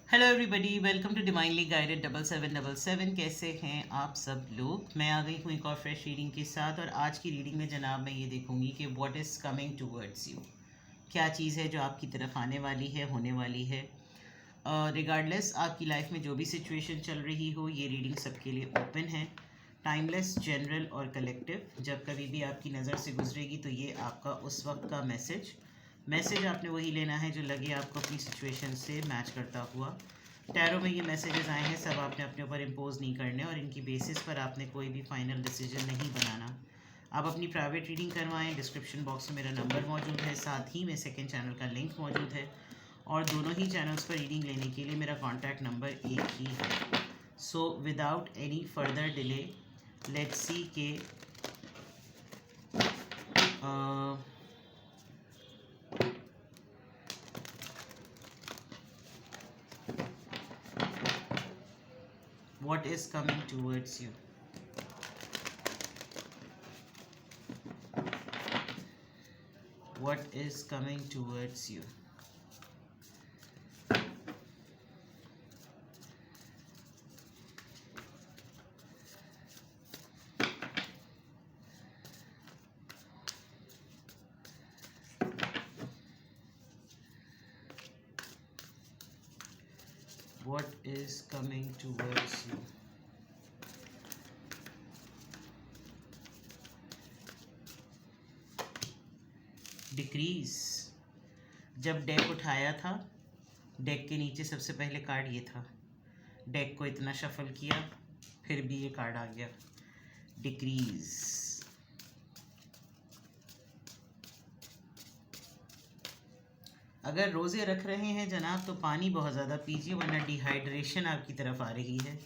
Hello everybody, welcome to divinely guided 7777। कैसे हैं आप सब लोग। मैं आ गई हूँ एक और फ्रेश रीडिंग के साथ। और आज की रीडिंग में जनाब मैं ये देखूंगी कि what is coming towards you. क्या चीज़ है जो आपकी तरफ आने वाली है, होने वाली है। रिगार्डलेस आपकी लाइफ में जो भी सिचुएशन चल रही हो, ये रीडिंग सबके लिए ओपन है। टाइमलेस, जनरल और कलेक्टिव। जब कभी भी आपकी नज़र से गुजरेगी तो ये आपका उस वक्त का मैसेज आपने वही लेना है जो लगे आपको अपनी सिचुएशन से मैच करता हुआ। टैरो में ये मैसेजेस आए हैं, सब आपने अपने ऊपर इम्पोज नहीं करने और इनकी बेसिस पर आपने कोई भी फाइनल डिसीजन नहीं बनाना। आप अपनी प्राइवेट रीडिंग करवाएं। डिस्क्रिप्शन बॉक्स में मेरा नंबर मौजूद है, साथ ही में सेकंड चैनल का लिंक मौजूद है और दोनों ही चैनल्स पर रीडिंग लेने के लिए मेरा कॉन्टैक्ट नंबर एक ही है। So without any further delay let's see के what is coming towards you. What is coming towards you. What is coming towards you. Decrease. जब डेक उठाया था, डेक के नीचे सबसे पहले कार्ड ये था। डेक को इतना शफल किया, फिर भी ये कार्ड आ गया, डिक्रीज। अगर रोज़े रख रहे हैं जनाब तो पानी बहुत ज़्यादा पीजिए, वरना डिहाइड्रेशन आपकी तरफ आ रही है।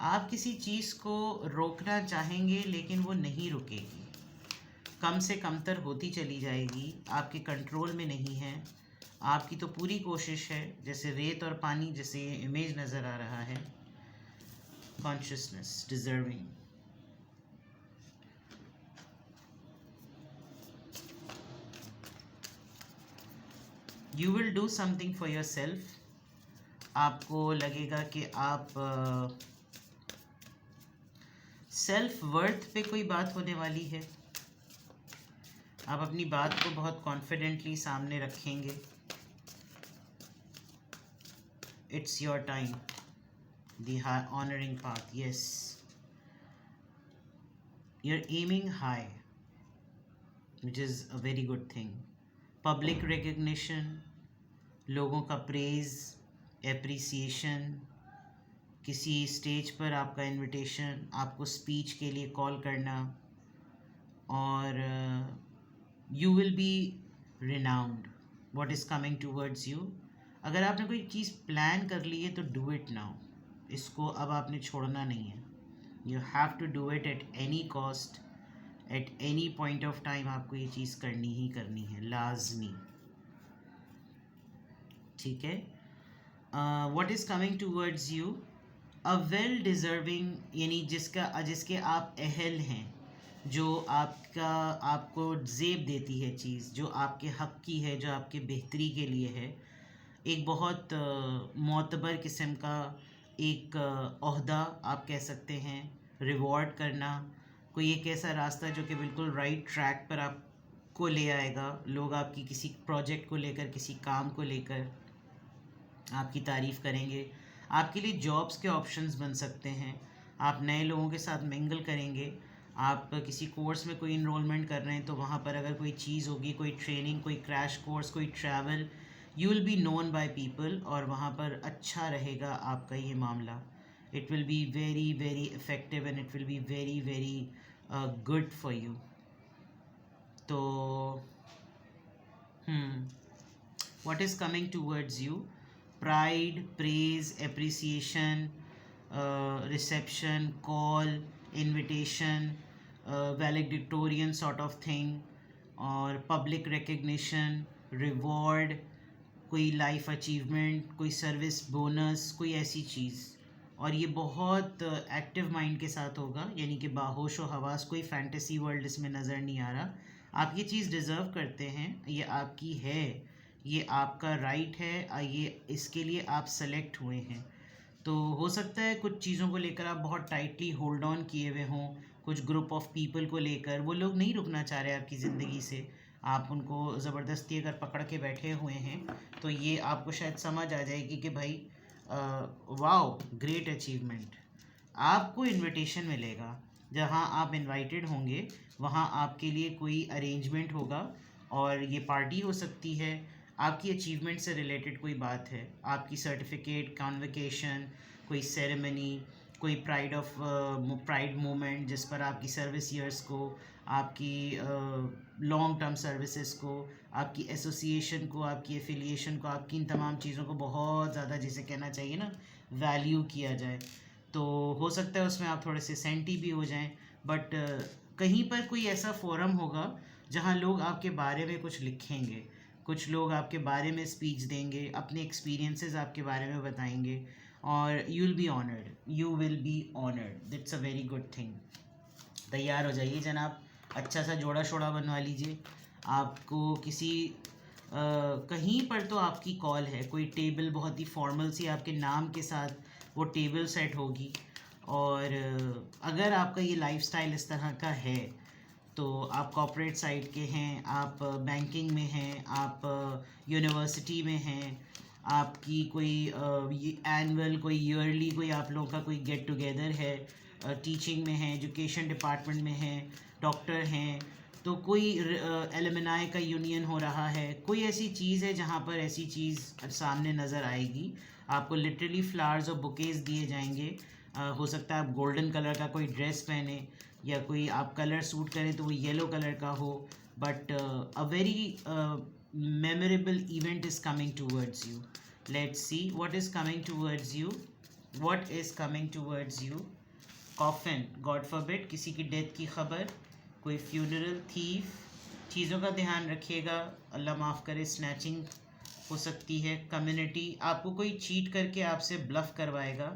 आप किसी चीज़ को रोकना चाहेंगे लेकिन वो नहीं रुकेगी, कम से कमतर होती चली जाएगी, आपके कंट्रोल में नहीं है। आपकी तो पूरी कोशिश है, जैसे रेत और पानी, जैसे ये इमेज नज़र आ रहा है। Consciousness, deserving. You will do something for your self. आपको लगेगा कि आप सेल्फ वर्थ पे कोई बात होने वाली है। आप अपनी बात को बहुत कॉन्फिडेंटली सामने रखेंगे। It's your time, the honoring path. Yes, you are aiming high, which is a very good thing. Public recognition, लोगों का प्रेज, एप्रिसिएशन, किसी स्टेज पर आपका इनविटेशन, आपको स्पीच के लिए कॉल करना, और you will B renowned. What is coming towards you. अगर आपने कोई चीज़ प्लान कर ली है तो डू इट नाउ। इसको अब आपने छोड़ना नहीं है। You have to do it at any cost, at any point of time. आपको ये चीज़ करनी ही करनी है, लाजमी। ठीक है। What is coming towards you. A well deserving, यानी जिसके आप अहल हैं, जो आपको ज़ेब देती है चीज़, जो आपके हक़ की है, जो आपके बेहतरी के लिए है। एक बहुत मोतबर किस्म का एक ओहदा आप कह सकते हैं, रिवॉर्ड करना। कोई एक ऐसा रास्ता जो कि बिल्कुल राइट ट्रैक पर आपको ले आएगा। लोग आपकी किसी प्रोजेक्ट को लेकर, किसी काम को लेकर आपकी तारीफ़ करेंगे। आपके लिए जॉब्स के ऑप्शंस बन सकते हैं। आप नए लोगों के साथ मिंगल करेंगे। आप किसी कोर्स में कोई इनरोलमेंट कर रहे हैं तो वहाँ पर अगर कोई चीज़ होगी, कोई ट्रेनिंग, कोई क्रैश कोर्स, कोई travel, you will be known by people और वहाँ पर अच्छा रहेगा आपका ये मामला। It will be very very effective and it will be very very good for you. तो what is coming towards you. Pride, praise, appreciation, reception, call, invitation, valedictorian sort of thing, और पब्लिक रिकग्निशन, रिवॉर्ड, कोई life achievement, कोई service bonus, कोई ऐसी चीज़। और ये बहुत active mind के साथ होगा, यानी कि बाहोश व हवास। कोई फैंटेसी वर्ल्ड इसमें नज़र नहीं आ रहा। आप ये चीज़ डिज़र्व करते हैं, ये आपकी है, ये आपका राइट है, ये इसके लिए आप सेलेक्ट हुए हैं। तो हो सकता है कुछ चीज़ों को लेकर आप बहुत टाइटली होल्ड ऑन किए हुए हों, कुछ ग्रुप ऑफ पीपल को लेकर वो लोग नहीं रुकना चाह रहे आपकी ज़िंदगी से, आप उनको ज़बरदस्ती अगर पकड़ के बैठे हुए हैं, तो ये आपको शायद समझ आ जाएगी कि भाई वाओ ग्रेट अचीवमेंट, आपको इनविटेशन मिलेगा, जहाँ आप इनवाइटेड होंगे वहाँ आपके लिए कोई अरेंजमेंट होगा, और ये पार्टी हो सकती है, आपकी अचीवमेंट से रिलेटेड कोई बात है, आपकी सर्टिफिकेट, कॉन्वोकेशन, कोई सेरेमनी, कोई प्राइड मोमेंट जिस पर आपकी सर्विस ईयर्स को, आपकी लॉन्ग टर्म सर्विसेज को, आपकी एसोसिएशन को, आपकी एफिलिएशन को, आपकी इन तमाम चीज़ों को बहुत ज़्यादा, जिसे कहना चाहिए ना, वैल्यू किया जाए। तो हो सकता है उसमें आप थोड़े से सेंटी भी हो जाएं, बट कहीं पर कोई ऐसा फोरम होगा जहां लोग आपके बारे में कुछ लिखेंगे, कुछ लोग आपके बारे में स्पीच देंगे, अपने एक्सपीरियंसेस आपके बारे में बताएंगे, और you will be honoured, that's a very good thing. तैयार हो जाइए जनाब, अच्छा सा जोड़ा शोड़ा बनवा लीजिए। आपको किसी कहीं पर तो आपकी कॉल है, कोई टेबल बहुत ही फॉर्मल सी आपके नाम के साथ वो टेबल सेट होगी, और अगर आपका ये लाइफस्टाइल इस तरह का है, तो आप कॉर्पोरेट साइड के हैं, आप बैंकिंग में हैं, आप यूनिवर्सिटी में हैं, आपकी कोई एनुअल, कोई ईयरली, कोई आप लोगों का कोई गेट टुगेदर है, टीचिंग में है, एजुकेशन डिपार्टमेंट में है, डॉक्टर हैं, तो कोई एलुमनाई का यूनियन हो रहा है, कोई ऐसी चीज़ है जहाँ पर ऐसी चीज़ सामने नज़र आएगी, आपको लिटरली फ्लावर्स और बुकेज दिए जाएंगे। हो सकता है आप गोल्डन कलर का कोई ड्रेस पहने, या कोई आप कलर सूट करें तो वो येलो कलर का हो, but a very memorable event is coming towards you. Let's see what is coming towards you, what is coming towards you. Coffin, God forbid, किसी की डेथ की खबर, कोई फ्यूनरल, थीफ, चीज़ों का ध्यान रखिएगा, अल्लाह माफ़ करे, स्नैचिंग हो सकती है, कम्युनिटी, आपको कोई चीट करके आपसे ब्लफ करवाएगा।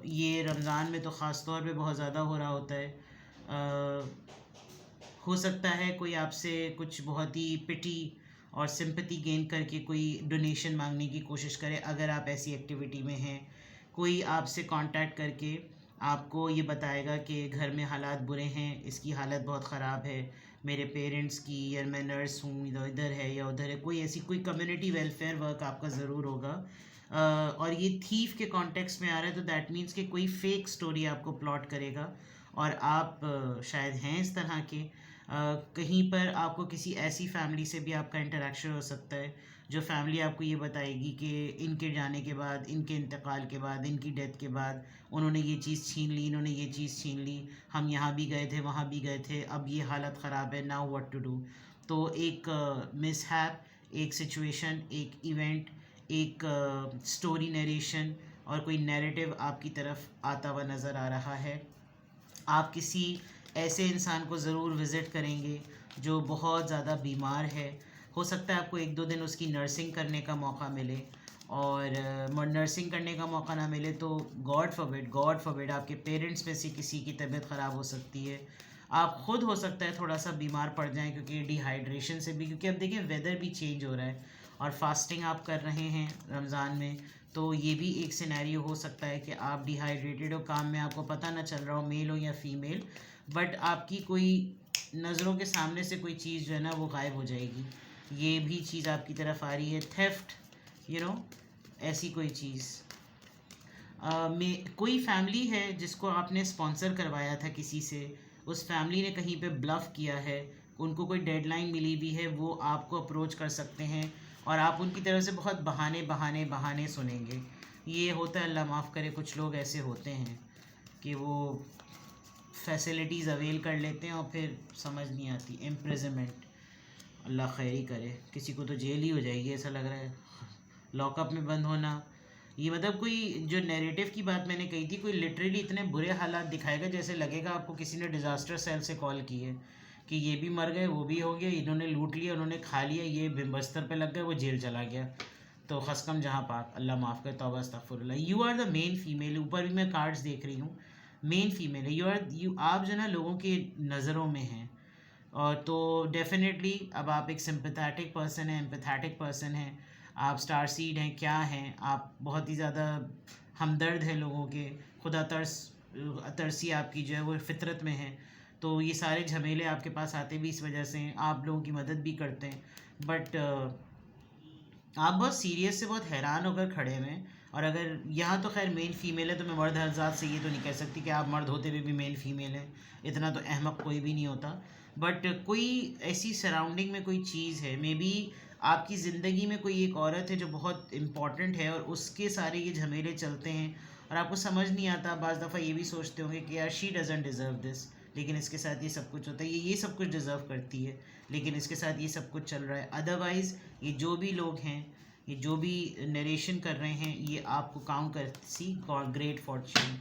ये रमज़ान में तो ख़ास तौर पे बहुत ज़्यादा हो रहा होता है। हो सकता है कोई आपसे कुछ बहुत ही पिटी और सिंपैथी गेन करके कोई डोनेशन मांगने की कोशिश करे, अगर आप ऐसी एक्टिविटी में हैं। कोई आपसे कांटेक्ट करके आपको ये बताएगा कि घर में हालात बुरे हैं, इसकी हालत बहुत ख़राब है, मेरे पेरेंट्स की, या मैं नर्स हूँ, इधर है या उधर है, कोई ऐसी कोई कम्युनिटी वेलफेयर वर्क आपका ज़रूर होगा। और ये थीफ के कॉन्टेक्स्ट में आ रहा है, तो दैट मीन्स कि कोई फेक स्टोरी आपको प्लॉट करेगा, और आप शायद हैं इस तरह के। कहीं पर आपको किसी ऐसी फैमिली से भी आपका इंटरेक्शन हो सकता है, जो फैमिली आपको ये बताएगी कि इनके जाने के बाद, इनके इंतकाल के बाद, इनकी डेथ के बाद उन्होंने ये चीज़ छीन ली, इन्होंने ये चीज़ छीन ली, हम यहाँ भी गए थे, वहाँ भी गए थे, अब ये हालत ख़राब है, नाउ व्हाट टू डू। तो एक मिसहैप, एक सिचुएशन, एक इवेंट, एक स्टोरी नरेशन, और कोई नैरेटिव आपकी तरफ आता हुआ नज़र आ रहा है। आप किसी ऐसे इंसान को ज़रूर विज़िट करेंगे जो बहुत ज़्यादा बीमार है, हो सकता है आपको 1-2 दिन उसकी नर्सिंग करने का मौका मिले, और नर्सिंग करने का मौका ना मिले तो गॉड फॉरबिड आपके पेरेंट्स में से किसी की तबीयत ख़राब हो सकती है, आप ख़ुद हो सकता है थोड़ा सा बीमार पड़ जाएं, क्योंकि डिहाइड्रेशन से भी, क्योंकि अब देखिए वेदर भी चेंज हो रहा है, और फास्टिंग आप कर रहे हैं रमज़ान में, तो ये भी एक सिनेरियो हो सकता है कि आप डिहाइड्रेटेड हो, काम में आपको पता ना चल रहा हो, मेल हो या फीमेल, बट आपकी कोई नज़रों के सामने से कोई चीज़ जो है ना वो गायब हो जाएगी, ये भी चीज़ आपकी तरफ आ रही है। थेफ्ट, ऐसी कोई चीज़ में कोई फैमिली है जिसको आपने स्पॉन्सर करवाया था किसी से, उस फैमिली ने कहीं पे ब्लफ किया है, उनको कोई डेडलाइन मिली भी है, वो आपको अप्रोच कर सकते हैं, और आप उनकी तरफ से बहुत बहाने सुनेंगे। ये होता है, अल्लाह माफ़ करे, कुछ लोग ऐसे होते हैं कि वो फैसिलिटीज़ अवेल कर लेते हैं और फिर समझ नहीं आती, इम्प्रिजनमेंट, अल्लाह खैरी करे, किसी को तो जेल ही हो जाएगी ऐसा लग रहा है, लॉकअप में बंद होना। ये मतलब कोई जो नैरेटिव की बात मैंने कही थी, कोई लिटरली इतने बुरे हालात दिखाएगा जैसे लगेगा आपको किसी ने डिज़ास्टर सेल से कॉल की है कि ये भी मर गए, वो भी हो गया, इन्होंने लूट लिया, उन्होंने खा लिया, ये बिस्तर पे लग गए, वो जेल चला गया। तो खसकम जहाँ पाक, अल्लाह माफ़ करे, तौबा अस्तगफिरुल्लाह। You are the main female, ऊपर भी मैं कार्ड्स देख रही हूँ, मेन फीमेल है, यू आप जो ना लोगों की नज़रों में हैं, और तो डेफिनेटली अब आप एक सिंपैथेटिक पर्सन हैं, एम्पैथेटिक पर्सन हैं, आप स्टार सीड हैं, क्या हैं आप, बहुत ही ज़्यादा हमदर्द है लोगों के, खुदा तरसी आपकी जो है वो फितरत में है। तो ये सारे झमेले आपके पास आते भी इस वजह से हैं, आप लोगों की मदद भी करते हैं, बट आप बहुत सीरियस से बहुत हैरान होकर खड़े हुए हैं। और अगर यहाँ तो खैर मेल फीमेल है, तो मैं मर्द हज़ात से ये तो नहीं कह सकती कि आप मर्द होते हुए भी मेल फीमेल हैं, इतना तो अहमक कोई भी नहीं होता। बट कोई ऐसी सराउंडिंग में कोई चीज़ है, मे बी आपकी ज़िंदगी में कोई एक औरत है जो बहुत इम्पॉर्टेंट है, और उसके सारे ये झमेले चलते हैं और आपको समझ नहीं आता। बाज़ दफ़ा ये भी सोचते होंगे कि यार शी डज़न्ट डिज़र्व दिस, लेकिन इसके साथ ये सब कुछ होता है, ये सब कुछ डिज़र्व करती है, लेकिन इसके साथ ये सब कुछ चल रहा है। अदरवाइज़ ये जो भी लोग हैं, ये जो भी नरेशन कर रहे हैं, ये आपको काउंट कर सी ग्रेट फॉर्च्यून।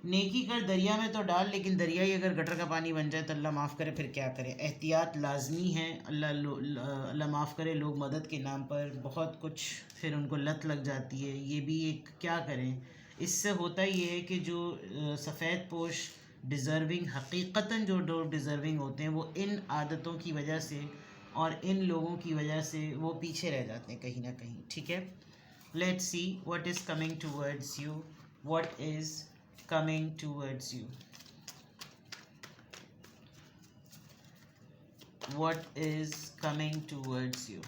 नेकी कर दरिया में तो डाल, लेकिन दरिया ही अगर गटर का पानी बन जाए तो अल्लाह माफ़ करे, फिर क्या करें। एहतियात लाजमी है। अल्लाह माफ़ करे, लोग मदद के नाम पर बहुत कुछ फिर उनको लत लग जाती है, ये भी एक क्या करें। इससे होता ये है कि जो सफ़ेद पोश डिज़र्विंग, हकीकतन जो लोग डिज़र्विंग होते हैं, वो इन आदतों की वजह से और इन लोगों की वजह से वो पीछे रह जाते हैं कहीं ना कहीं। ठीक है, let's see what is coming towards you, what is coming towards you, what is coming towards you,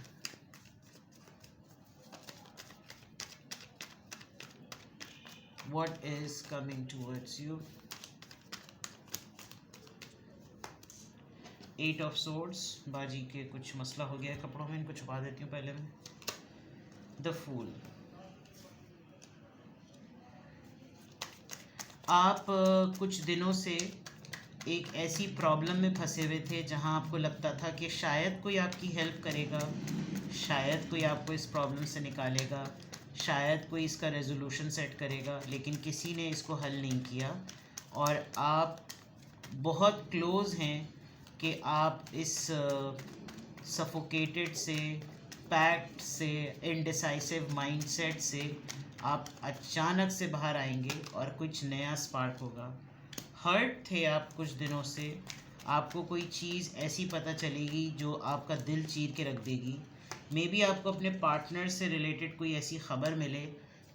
what is coming towards you। Eight of swords, बाजी के कुछ मसला हो गया है कपड़ों में, इनको छुपा देती हूँ पहले मैं। द फूल, आप कुछ दिनों से एक ऐसी प्रॉब्लम में फंसे हुए थे जहां आपको लगता था कि शायद कोई आपकी हेल्प करेगा, शायद कोई आपको इस प्रॉब्लम से निकालेगा, शायद कोई इसका रेजोल्यूशन सेट करेगा, लेकिन किसी ने इसको हल नहीं किया। और आप बहुत क्लोज़ हैं कि आप इस सफोकेटेड से, पैक्ट से, इनडिसाइसिव माइंडसेट से आप अचानक से बाहर आएंगे और कुछ नया स्पार्क होगा। हर्ट थे आप कुछ दिनों से, आपको कोई चीज़ ऐसी पता चलेगी जो आपका दिल चीर के रख देगी। मे बी आपको अपने पार्टनर से रिलेटेड कोई ऐसी ख़बर मिले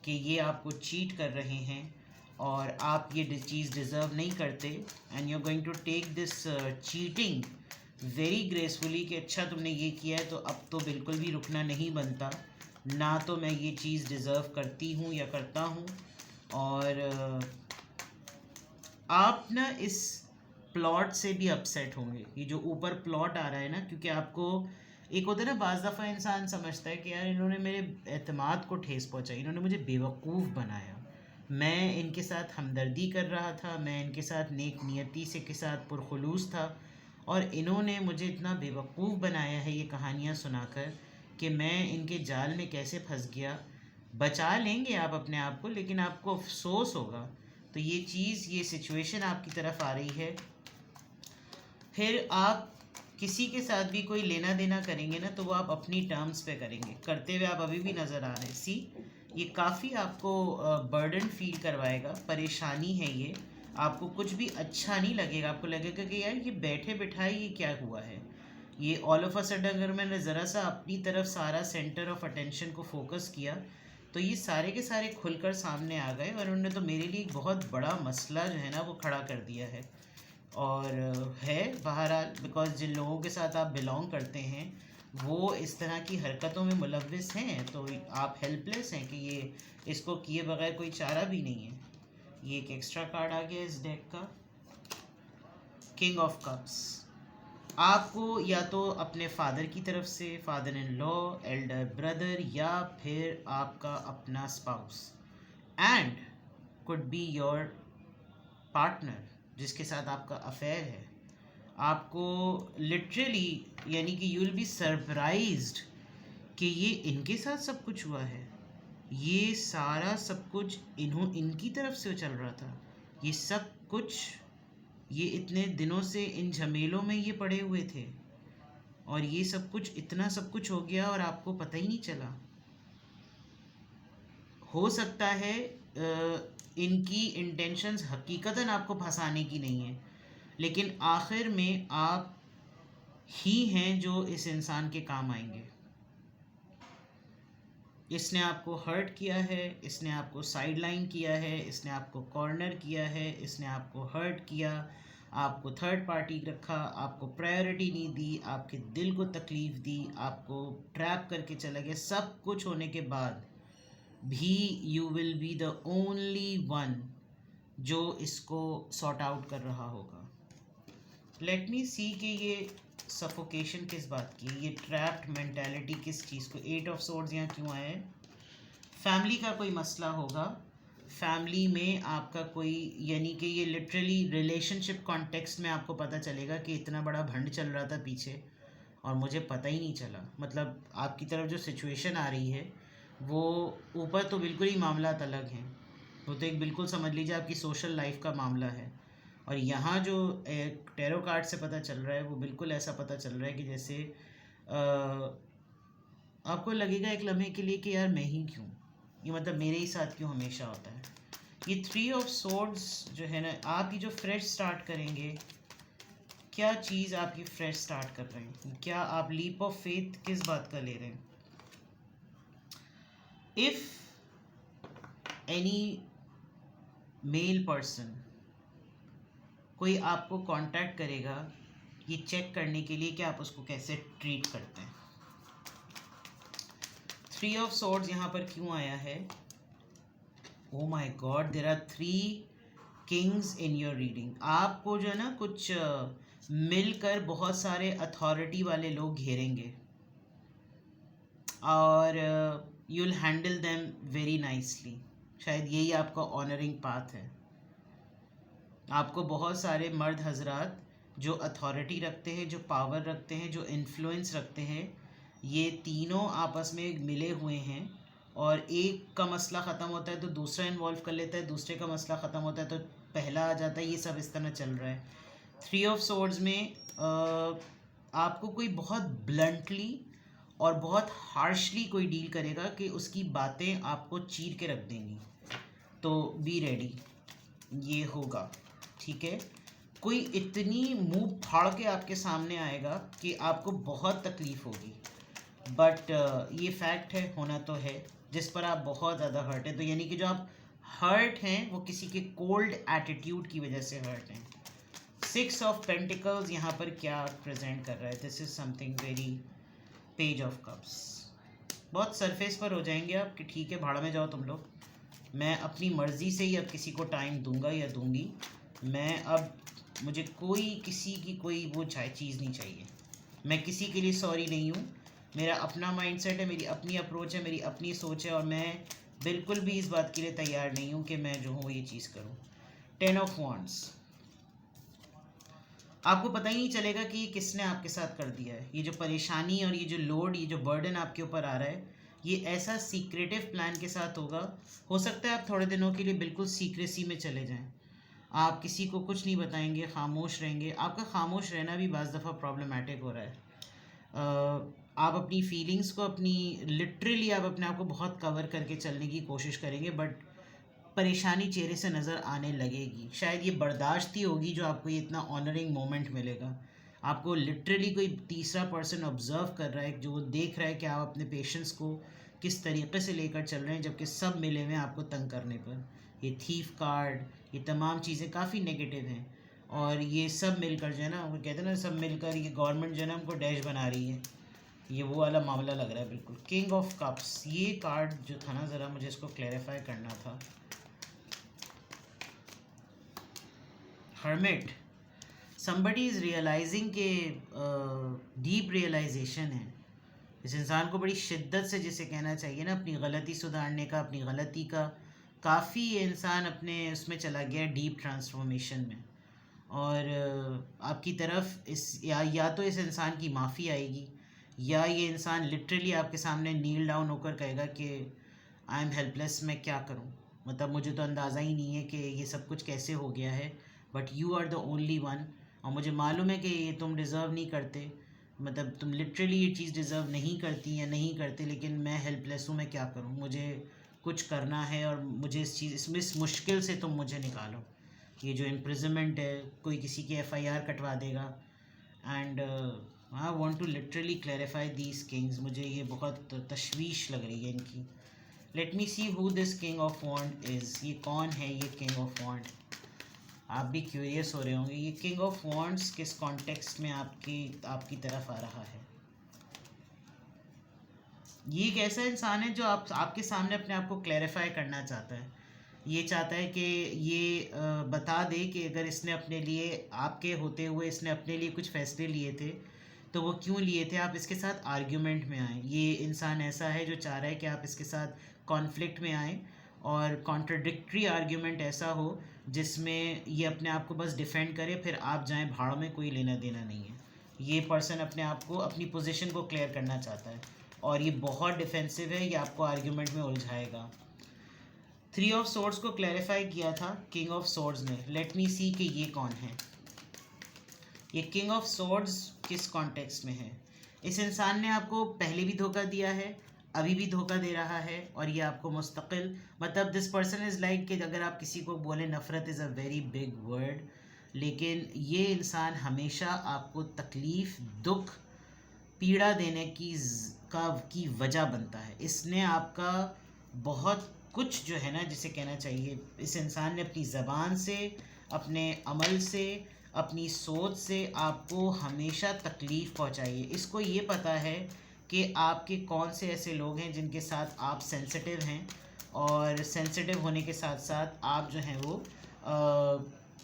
कि ये आपको चीट कर रहे हैं और आप ये चीज़ डिज़र्व नहीं करते, and you are going to take this cheating very gracefully कि अच्छा तुमने ये किया है तो अब तो बिल्कुल भी रुकना नहीं बनता, ना तो मैं ये चीज़ डिज़र्व करती हूँ या करता हूँ। और आप ना इस प्लॉट से भी अपसेट होंगे, ये जो ऊपर प्लॉट आ रहा है ना, क्योंकि आपको एक होता है ना, बाज़ दफ़ा इंसान समझता है कि यार इन्होंने मेरे एतमाद को ठेस पहुँचाई, इन्होंने मुझे बेवकूफ़ बनाया, मैं इनके साथ हमदर्दी कर रहा था, मैं इनके साथ नेक नियति से के साथ पुरखुलूस था, और इन्होंने मुझे इतना बेवकूफ़ बनाया है ये कहानियाँ सुनाकर कि मैं इनके जाल में कैसे फंस गया। बचा लेंगे आप अपने आप को, लेकिन आपको अफसोस होगा। तो ये चीज़, ये सिचुएशन आपकी तरफ आ रही है। फिर आप किसी के साथ भी कोई लेना देना करेंगे ना, तो वो आप अपनी टर्म्स पे करेंगे, करते हुए आप अभी भी नज़र आ रहे हैं। सी, ये काफ़ी आपको बर्डन फील करवाएगा, परेशानी है ये, आपको कुछ भी अच्छा नहीं लगेगा, आपको लगेगा कि यार ये बैठे बिठाए ये क्या हुआ है। ये ऑल ऑफ अ सडन अगर मैंने ज़रा सा अपनी तरफ सारा सेंटर ऑफ अटेंशन को फोकस किया, तो ये सारे के सारे खुलकर सामने आ गए, और उन्होंने तो मेरे लिए एक बहुत बड़ा मसला जो है ना वो खड़ा कर दिया है। और है बहरहाल, बिकॉज जिन लोगों के साथ आप बिलोंग करते हैं वो इस तरह की हरकतों में मुलव्विस हैं, तो आप हेल्पलेस हैं कि ये इसको किए बगैर कोई चारा भी नहीं है। ये एक एक्स्ट्रा कार्ड आ गया इस डेक का, किंग ऑफ कप्स। आपको या तो अपने फादर की तरफ से, father in law, Elder brother, या फिर आपका अपना spouse, and could be your partner जिसके साथ आपका अफेयर है, आपको लिटरली यानी कि यू विल बी सरप्राइज्ड कि ये इनके साथ सब कुछ हुआ है, ये सारा सब कुछ इनकी तरफ से चल रहा था, ये सब कुछ, ये इतने दिनों से इन झमेलों में ये पड़े हुए थे, और ये सब कुछ, इतना सब कुछ हो गया और आपको पता ही नहीं चला। हो सकता है इनकी इंटेंशंस हकीकतन आपको फंसाने की नहीं है, लेकिन आखिर में आप ही हैं जो इस इंसान के काम आएंगे। इसने आपको हर्ट किया है, इसने आपको साइडलाइन किया है, इसने आपको कॉर्नर किया है, इसने आपको हर्ट किया, आपको थर्ड पार्टी रखा, आपको प्रायोरिटी नहीं दी, आपके दिल को तकलीफ़ दी, आपको ट्रैप करके चला गया। सब कुछ होने के बाद भी you will be the only one जो इसको सॉर्ट आउट कर रहा होगा। लेट मी सी कि ये सफोकेशन किस बात की है, ये ट्रैप्ड मेंटालिटी किस चीज़ को। 8 ऑफ सोर्ड्स यहाँ क्यों आए? फैमिली का कोई मसला होगा, फैमिली में आपका कोई, यानी कि ये लिटरली रिलेशनशिप कॉन्टेक्स्ट में आपको पता चलेगा कि इतना बड़ा भंड चल रहा था पीछे और मुझे पता ही नहीं चला। मतलब आपकी तरफ जो सिचुएशन आ रही है वो ऊपर तो बिल्कुल ही मामला अलग हैं, वो तो एक बिल्कुल समझ लीजिए आपकी सोशल लाइफ का मामला है। और यहाँ जो टैरो कार्ड से पता चल रहा है वो बिल्कुल ऐसा पता चल रहा है कि जैसे आपको लगेगा एक लम्हे के लिए कि यार मैं ही क्यों, ये मतलब मेरे ही साथ क्यों हमेशा होता है। ये 3 ऑफ सोर्ड्स जो है ना, आप ये जो फ्रेश स्टार्ट करेंगे, क्या चीज़ आपकी फ्रेश स्टार्ट कर रहे हैं? क्या आप लीप ऑफ फेथ किस बात का ले रहे हैं? इफ़ एनी मेल पर्सन कोई आपको कांटेक्ट करेगा ये चेक करने के लिए कि आप उसको कैसे ट्रीट करते हैं। 3 ऑफ सॉर्ड्स यहाँ पर क्यों आया है? Oh my God, there are 3 kings in your reading. आपको जो है ना कुछ मिलकर बहुत सारे अथॉरिटी वाले लोग घेरेंगे और you will handle them very nicely. शायद यही आपका ऑनरिंग पाथ है। आपको बहुत सारे मर्द हजरात जो अथॉरिटी रखते हैं, जो पावर रखते हैं, जो इन्फ्लुएंस रखते हैं, ये तीनों आपस में मिले हुए हैं और एक का मसला ख़त्म होता है तो दूसरा इन्वॉल्व कर लेता है, दूसरे का मसला ख़त्म होता है तो पहला आ जाता है। ये सब इस तरह चल रहा है। 3 ऑफ सोर्ड्स में आपको कोई बहुत ब्लंटली और बहुत हार्शली कोई डील करेगा कि उसकी बातें आपको चीर के रख देंगी, तो बी रेडी, ये होगा, ठीक है। कोई इतनी मुंह फाड़ के आपके सामने आएगा कि आपको बहुत तकलीफ़ होगी, बट ये फैक्ट है, होना तो है, जिस पर आप बहुत ज़्यादा हर्ट हैं। तो यानी कि जो आप हर्ट हैं वो किसी के कोल्ड एटीट्यूड की वजह से हर्ट हैं। 6 ऑफ पेंटिकल्स यहाँ पर क्या प्रेजेंट कर रहा है? This is something very, page of cups. बहुत सरफेस पर हो जाएंगे आप कि ठीक है भाड़ में जाओ तुम लोग, मैं अपनी मर्ज़ी से ही अब किसी को टाइम दूंगा या दूंगी, मैं अब, मुझे कोई किसी की कोई वो चीज़ नहीं चाहिए, मैं किसी के लिए सॉरी नहीं हूँ, मेरा अपना माइंडसेट है, मेरी अपनी अप्रोच है, मेरी अपनी सोच है और मैं बिल्कुल भी इस बात के लिए तैयार नहीं हूँ कि मैं जो हूँ ये चीज़ करूँ। 10 ऑफ वॉन्ड्स, आपको पता ही नहीं चलेगा कि ये किसने आपके साथ कर दिया है। ये जो परेशानी और ये जो लोड, ये जो बर्डन आपके ऊपर आ रहा है, ये ऐसा सीक्रेटिव प्लान के साथ होगा। हो सकता है आप थोड़े दिनों के लिए बिल्कुल सीक्रेसी में चले जाएं, आप किसी को कुछ नहीं बताएंगे, खामोश रहेंगे। आपका खामोश रहना भी बाज़ दफ़ा प्रॉब्लमेटिक हो रहा है। आप अपनी फीलिंग्स को, अपनी लिटरली आप अपने आप को बहुत कवर करके चलने की कोशिश करेंगे, बट परेशानी चेहरे से नज़र आने लगेगी। शायद ये बर्दाश्त ही होगी जो आपको ये इतना ऑनरिंग मोमेंट मिलेगा। आपको लिटरली कोई तीसरा पर्सन ऑब्ज़र्व कर रहा है, जो देख रहा है कि आप अपने पेशेंस को किस तरीके से लेकर चल रहे हैं, जबकि सब मिले हुए हैं आपको तंग करने पर। ये थीफ कार्ड, ये तमाम चीज़ें काफ़ी नेगेटिव हैं और ये सब मिलकर जो है ना, वो कहते हैं ना, सब मिलकर ये गवर्नमेंट जो है ना हमको डैश बना रही है, ये वो वाला मामला लग रहा है बिल्कुल। किंग ऑफ कप्स, ये कार्ड जो था ना, ज़रा मुझे इसको क्लैरिफाई करना था। हर्मिट, somebody is realizing के डीप रियलाइजेशन है इस इंसान को, बड़ी शिद्दत से जिसे कहना चाहिए ना, अपनी गलती सुधारने का, अपनी गलती का काफ़ी ये इंसान अपने उसमें चला गया, डीप ट्रांसफॉर्मेशन में। और आपकी तरफ या तो इस इंसान की माफ़ी आएगी, या ये इंसान लिटरली आपके सामने नील डाउन होकर कहेगा कि आई एम हेल्पलेस, मैं क्या करूं, मतलब मुझे तो अंदाज़ा ही नहीं है कि ये सब कुछ कैसे हो गया है, but you are the only one, और मुझे मालूम है कि ये तुम डिज़र्व नहीं करते, मतलब तुम लिटरली ये चीज़ डिज़र्व नहीं करती या नहीं करते, लेकिन मैं हेल्पलेस हूँ, मैं क्या करूँ, मुझे कुछ करना है और मुझे इस मुश्किल से तुम मुझे निकालो। ये जो इम्प्रिजनमेंट है, कोई किसी की FIR कटवा देगा, and I want to literally clarify these kings, मुझे ये बहुत तशवीश लग रही है इनकी। Let me see who this king of wand is, ये कौन है ये किंग ऑफ वॉन्ड? आप भी क्यूरियस हो रहे होंगे ये किंग ऑफ वॉन्ड्स किस कॉन्टेक्स्ट में आपकी तरफ आ रहा है। ये एक ऐसा इंसान है जो आपके सामने अपने आप को क्लैरिफाई करना चाहता है। ये चाहता है कि ये बता दे कि अगर इसने अपने लिए, आपके होते हुए इसने अपने लिए कुछ फैसले लिए थे तो वो क्यों लिए थे, आप इसके साथ आर्ग्यूमेंट में आएँ। ये इंसान ऐसा है जो चाह रहा है कि आप इसके साथ कॉन्फ्लिक्ट में आएँ और कॉन्ट्रडिक्टरी आर्ग्यूमेंट ऐसा हो जिसमें ये अपने आप को बस डिफेंड करे, फिर आप जाएं भाड़ में, कोई लेना देना नहीं है। ये पर्सन अपने आप को, अपनी पोजीशन को क्लियर करना चाहता है और ये बहुत डिफेंसिव है, ये आपको आर्ग्यूमेंट में उलझाएगा। 3 ऑफ सोर्ड्स को क्लैरिफाई किया था किंग ऑफ सोर्ड्स ने। लेट मी सी कि ये कौन है। ये किंग ऑफ सोर्ड्स किस कॉन्टेक्स्ट में है? इस इंसान ने आपको पहले भी धोखा दिया है, अभी भी धोखा दे रहा है और ये आपको मुस्तकिल, मतलब दिस पर्सन इज़ लाइक कि अगर आप किसी को बोले नफ़रत is a very big word, लेकिन ये इंसान हमेशा आपको तकलीफ़, दुख, पीड़ा देने की वजह बनता है। इसने आपका बहुत कुछ जो है ना, जिसे कहना चाहिए, इस इंसान ने अपनी ज़बान से, अपने अमल से, अपनी सोच से आपको हमेशा तकलीफ़ पहुंचाई है। इसको ये पता है कि आपके कौन से ऐसे लोग हैं जिनके साथ आप सेंसिटिव हैं, और सेंसिटिव होने के साथ साथ आप जो हैं वो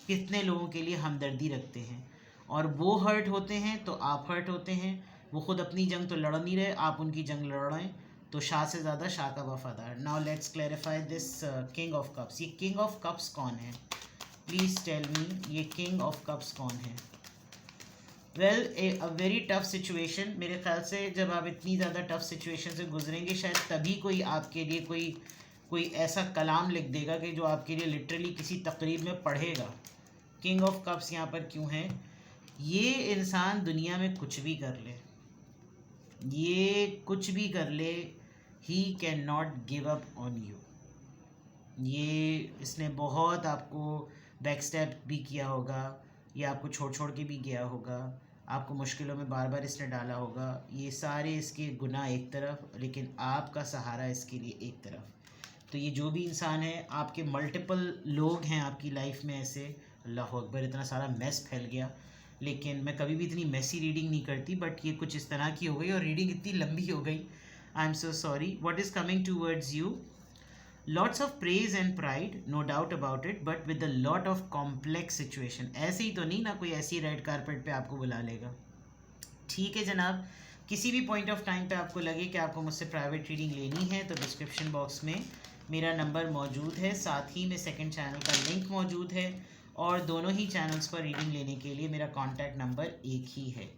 कितने लोगों के लिए हमदर्दी रखते हैं, और वो हर्ट होते हैं तो आप हर्ट होते हैं। वो ख़ुद अपनी जंग तो लड़ नहीं रहे, आप उनकी जंग लड़ रहे हैं, तो शाह से ज़्यादा शाह का वफादार। Now let's clarify this king of cups. ये किंग ऑफ कप्स कौन है? प्लीज़ टेल मी, ये किंग ऑफ कप्स कौन है? Well, a very tough situation. मेरे ख्याल से जब आप इतनी ज़्यादा टफ़ सिचुएशन से गुजरेंगे, शायद तभी कोई आपके लिए कोई ऐसा कलाम लिख देगा कि जो आपके लिए लिटरली किसी तकरीब में पढ़ेगा। किंग ऑफ कप्स यहाँ पर क्यों है? ये इंसान दुनिया में कुछ भी कर ले, ये कुछ भी कर ले, he can not give up on you. ये इसने बहुत आपको बैकस्टैप भी किया होगा, ये आपको छोड़ के भी गया होगा, आपको मुश्किलों में बार बार इसने डाला होगा। ये सारे इसके गुनाह एक तरफ, लेकिन आपका सहारा इसके लिए एक तरफ। तो ये जो भी इंसान है, आपके मल्टीपल लोग हैं आपकी लाइफ में ऐसे, अल्लाह अकबर, इतना सारा मैस फैल गया। लेकिन मैं कभी भी इतनी मैसी रीडिंग नहीं करती, बट ये कुछ इस तरह की हो गई और रीडिंग इतनी लंबी हो गई। I am so sorry. What is coming towards you? Lots of praise and pride, no doubt about it, but with a lot of complex situation. ऐसे ही तो नहीं ना कोई ऐसी रेड कारपेट पे आपको बुला लेगा। ठीक है जनाब, किसी भी पॉइंट ऑफ टाइम पे आपको लगे कि आपको मुझसे प्राइवेट रीडिंग लेनी है तो डिस्क्रिप्शन बॉक्स में मेरा नंबर मौजूद है, साथ ही में सेकंड चैनल का लिंक मौजूद है, और दोनों ही चैनल्स पर रीडिंग लेने के लिए मेरा कॉन्टैक्ट नंबर एक ही है।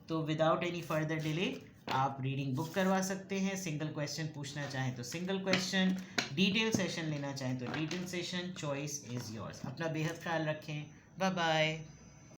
तो विदाउट एनी फर्दर डिले आप रीडिंग बुक करवा सकते हैं। सिंगल क्वेश्चन पूछना चाहें तो सिंगल क्वेश्चन, डिटेल सेशन लेना चाहें तो detail session, choice is yours. अपना बेहद ख्याल रखें। Bye bye.